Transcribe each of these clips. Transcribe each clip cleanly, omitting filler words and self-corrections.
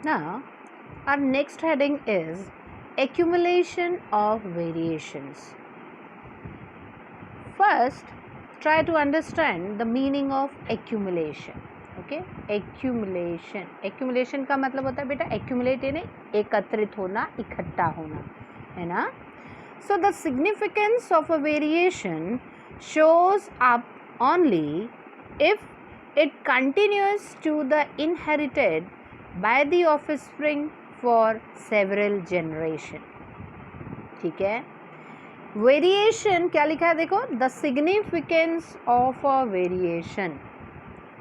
Now, our next heading is accumulation of variations. First, try to understand the meaning of accumulation. Okay, accumulation का मतलब होता है बेटा accumulate यानी एकत्रित होना, इकट्ठा होना, है ना? So the significance of a variation shows up only if it continues to the inherited by the offspring for several generation. ठीक है, वेरिएशन क्या लिखा है देखो, the significance of a variation.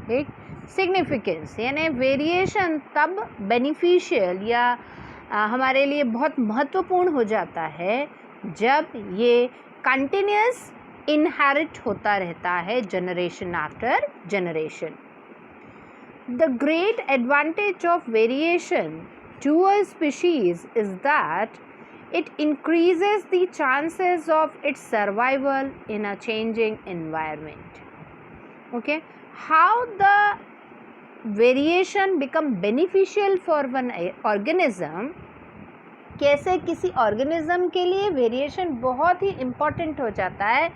ठीक, सिग्निफिकेंस यानी वेरिएशन तब बेनिफिशियल या हमारे लिए बहुत महत्वपूर्ण हो जाता है जब ये कंटिन्यूस इनहेरिट होता रहता है generation after generation. The great advantage of variation to a species is that it increases the chances of its survival in a changing environment. Okay, how the variation become beneficial for one organism, कैसे किसी organism के लिए variation बहुत ही important हो जाता है,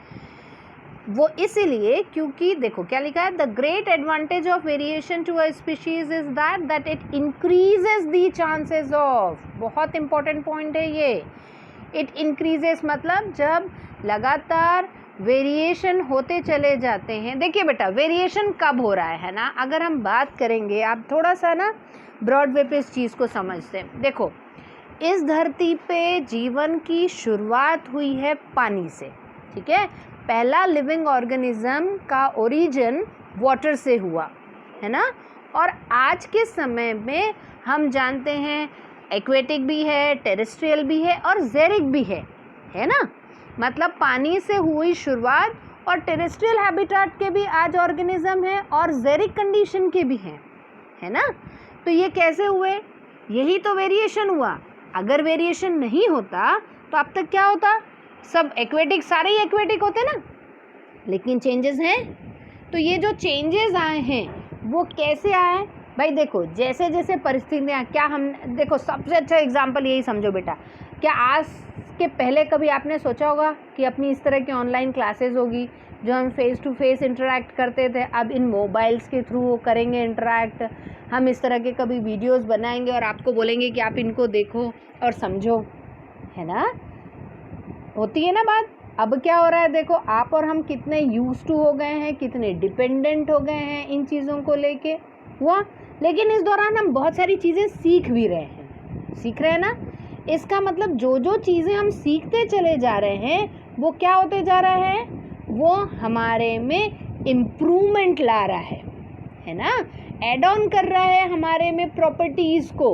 वो इसीलिए क्योंकि देखो क्या लिखा है, the great advantage of variation to a species is that it increases the chances of, बहुत इंपॉर्टेंट पॉइंट है ये. इट इंक्रीजेस मतलब जब लगातार वेरिएशन होते चले जाते हैं. देखिए बेटा वेरिएशन कब हो रहा है ना, अगर हम बात करेंगे, आप थोड़ा सा ना ब्रॉड वे पे इस चीज़ को समझते हैं. देखो इस धरती पे जीवन की शुरुआत हुई है पानी से. ठीक है, पहला लिविंग ऑर्गेनिज्म का ओरिजिन वाटर से हुआ है ना. और आज के समय में हम जानते हैं एक्वेटिक भी है, टेरेस्ट्रियल भी है और जेरिक भी है ना. मतलब पानी से हुई शुरुआत और टेरेस्ट्रियल हैबिटेट के भी आज ऑर्गेनिज्म है और जेरिक कंडीशन के भी हैं, है ना. तो ये कैसे हुए, यही तो वेरिएशन हुआ. अगर वेरिएशन नहीं होता तो अब तक क्या होता, सब एक्वेटिक, सारे ही एक्वेटिक होते ना. लेकिन चेंजेस हैं. तो ये जो चेंजेस आए हैं वो कैसे आए भाई, देखो जैसे जैसे परिस्थितियाँ, क्या हम देखो सबसे अच्छा एग्जांपल यही समझो बेटा, क्या आज के पहले कभी आपने सोचा होगा कि अपनी इस तरह की ऑनलाइन क्लासेस होगी जो हम फेस टू फेस इंटरेक्ट करते थे, अब इन मोबाइल्स के थ्रू करेंगे इंटरेक्ट. हम इस तरह के कभी वीडियोस बनाएंगे और आपको बोलेंगे कि आप इनको देखो और समझो, है ना. होती है ना बात. अब क्या हो रहा है देखो, आप और हम कितने यूज्ड टू हो गए हैं, कितने डिपेंडेंट हो गए हैं इन चीज़ों को लेके हुआ. लेकिन इस दौरान हम बहुत सारी चीज़ें सीख भी रहे हैं, सीख रहे हैं ना. इसका मतलब जो जो चीज़ें हम सीखते चले जा रहे हैं वो क्या होते जा रहा है, वो हमारे में इम्प्रूवमेंट ला रहा है ना. एड ऑन कर रहा है हमारे में प्रॉपर्टीज़ को,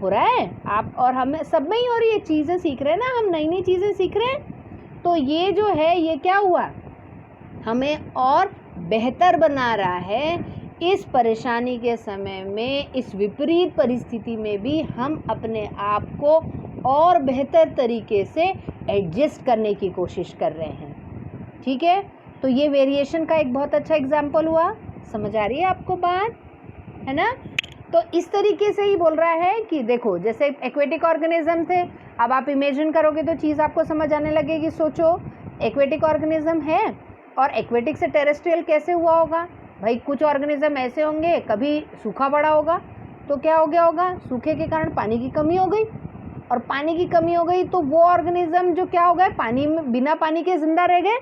हो रहा है. आप और हम सब में ही हो रही है, चीज़ें सीख रहे हैं ना, हम नई नई चीज़ें सीख रहे हैं. तो ये जो है ये क्या हुआ, हमें और बेहतर बना रहा है. इस परेशानी के समय में, इस विपरीत परिस्थिति में भी हम अपने आप को और बेहतर तरीके से एडजस्ट करने की कोशिश कर रहे हैं. ठीक है, तो ये वेरिएशन का एक बहुत अच्छा एग्जाम्पल हुआ. समझ आ रही है आपको बात, है ना. तो इस तरीके से ही बोल रहा है कि देखो जैसे एक्वेटिक ऑर्गेनिज्म थे, अब आप इमेजिन करोगे तो चीज़ आपको समझ आने लगेगी. सोचो एक्वेटिक ऑर्गेनिज्म है और एक्वेटिक से टेरेस्ट्रियल कैसे हुआ होगा भाई. कुछ ऑर्गेनिज्म ऐसे होंगे, कभी सूखा पड़ा होगा तो क्या हो गया होगा, सूखे के कारण पानी की कमी हो गई, और पानी की कमी हो गई तो वो ऑर्गेनिज्म जो क्या हो गए, पानी में बिना पानी के ज़िंदा रह गए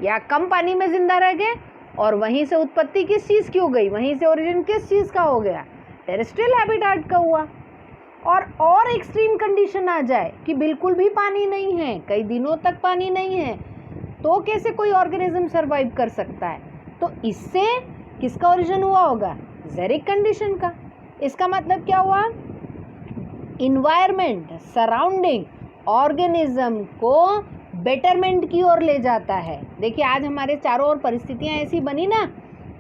या कम पानी में ज़िंदा रह गए. और वहीं से उत्पत्ति किस चीज़ की हो गई, वहीं से ओरिजिन किस चीज़ का हो गया, टेरेस्ट्रियल हैबिटेट का हुआ. और एक्सट्रीम कंडीशन आ जाए कि बिल्कुल भी पानी नहीं है, कई दिनों तक पानी नहीं है, तो कैसे कोई ऑर्गेनिज्म सर्वाइव कर सकता है. तो इससे किसका ओरिजिन हुआ होगा, जेरिक कंडीशन का. इसका मतलब क्या हुआ, इन्वायरमेंट सराउंडिंग ऑर्गेनिज्म को बेटरमेंट की ओर ले जाता है. देखिए आज हमारे चारों ओर परिस्थितियाँ ऐसी बनी ना,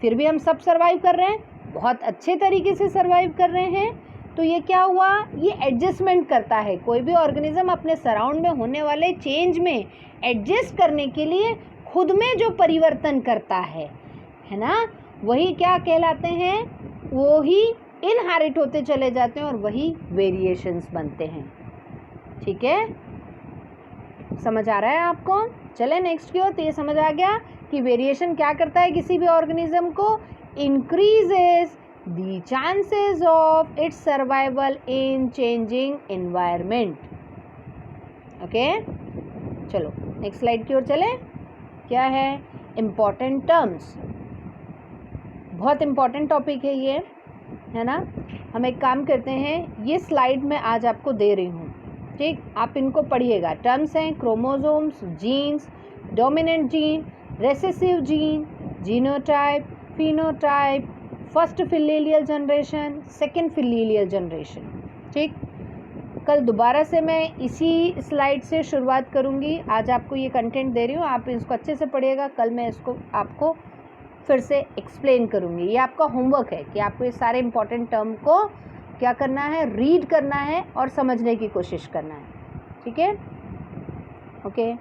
फिर भी हम सब सर्वाइव कर रहे हैं, बहुत अच्छे तरीके से सर्वाइव कर रहे हैं. तो ये क्या हुआ, ये एडजस्टमेंट करता है. कोई भी ऑर्गेनिज्म अपने सराउंड में होने वाले चेंज में एडजस्ट करने के लिए खुद में जो परिवर्तन करता है ना, वही क्या कहलाते हैं, वो ही इनहेरिट होते चले जाते हैं और वही वेरिएशंस बनते हैं। ठीक है, समझ आ रहा है आपको? चले नेक्स्ट की ओर। तो ये समझ आ गया कि वेरिएशन क्या करता है किसी भी ऑर्गेनिज्म को, increases the chances of its survival in changing environment. Okay, चलो नेक्स्ट स्लाइड की ओर चले। क्या है? Important terms. बहुत इम्पॉर्टेंट टॉपिक है ये, है ना। हम एक काम करते हैं, ये स्लाइड मैं आज आपको दे रही हूँ, ठीक, आप इनको पढ़िएगा। टर्म्स हैं chromosomes, genes, dominant gene, recessive gene, genotype, phenotype, first filial generation, second filial generation. ठीक, कल दोबारा से मैं इसी स्लाइड से शुरुआत करूँगी। आज आपको ये कंटेंट दे रही हूँ, आप इसको अच्छे से पढ़िएगा। कल मैं इसको आपको फिर से एक्सप्लेन करूँगी। ये आपका होमवर्क है कि आपको ये सारे इंपॉर्टेंट टर्म को क्या करना है, रीड करना है और समझने की कोशिश करना है। ठीक है, ओके।